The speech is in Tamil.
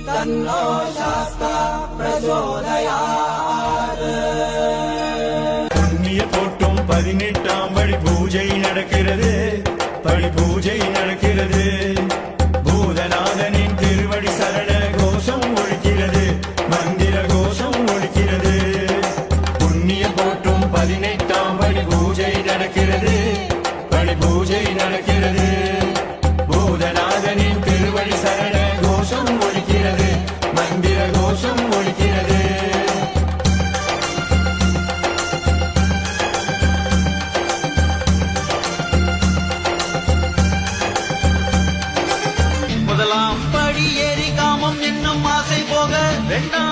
तन्नो शास्ता प्रचोदयात् புண்ணிய போட்டும் 18ஆம் படி பூஜை நடக்கிறது. படி பூஜை நடக்கிறது. பூதநாதனின் திருவடி சரண கோஷம் ஒழிக்கிறது. மந்திர கோஷம் ஒழிக்கிறது. புண்ணிய போட்டும் 18ஆம் படி பூஜை நடக்கிறது. படி பூஜை நடக்கிறது. பூதநாதனின் திருவடி சரண கோஷம் ஒழிக்கிறது. மந்திர கோஷம் ஒழிக்கிறது. முதலாம் படி ஏறி காமம் என்னும் ஆசை போக, 2ஆம்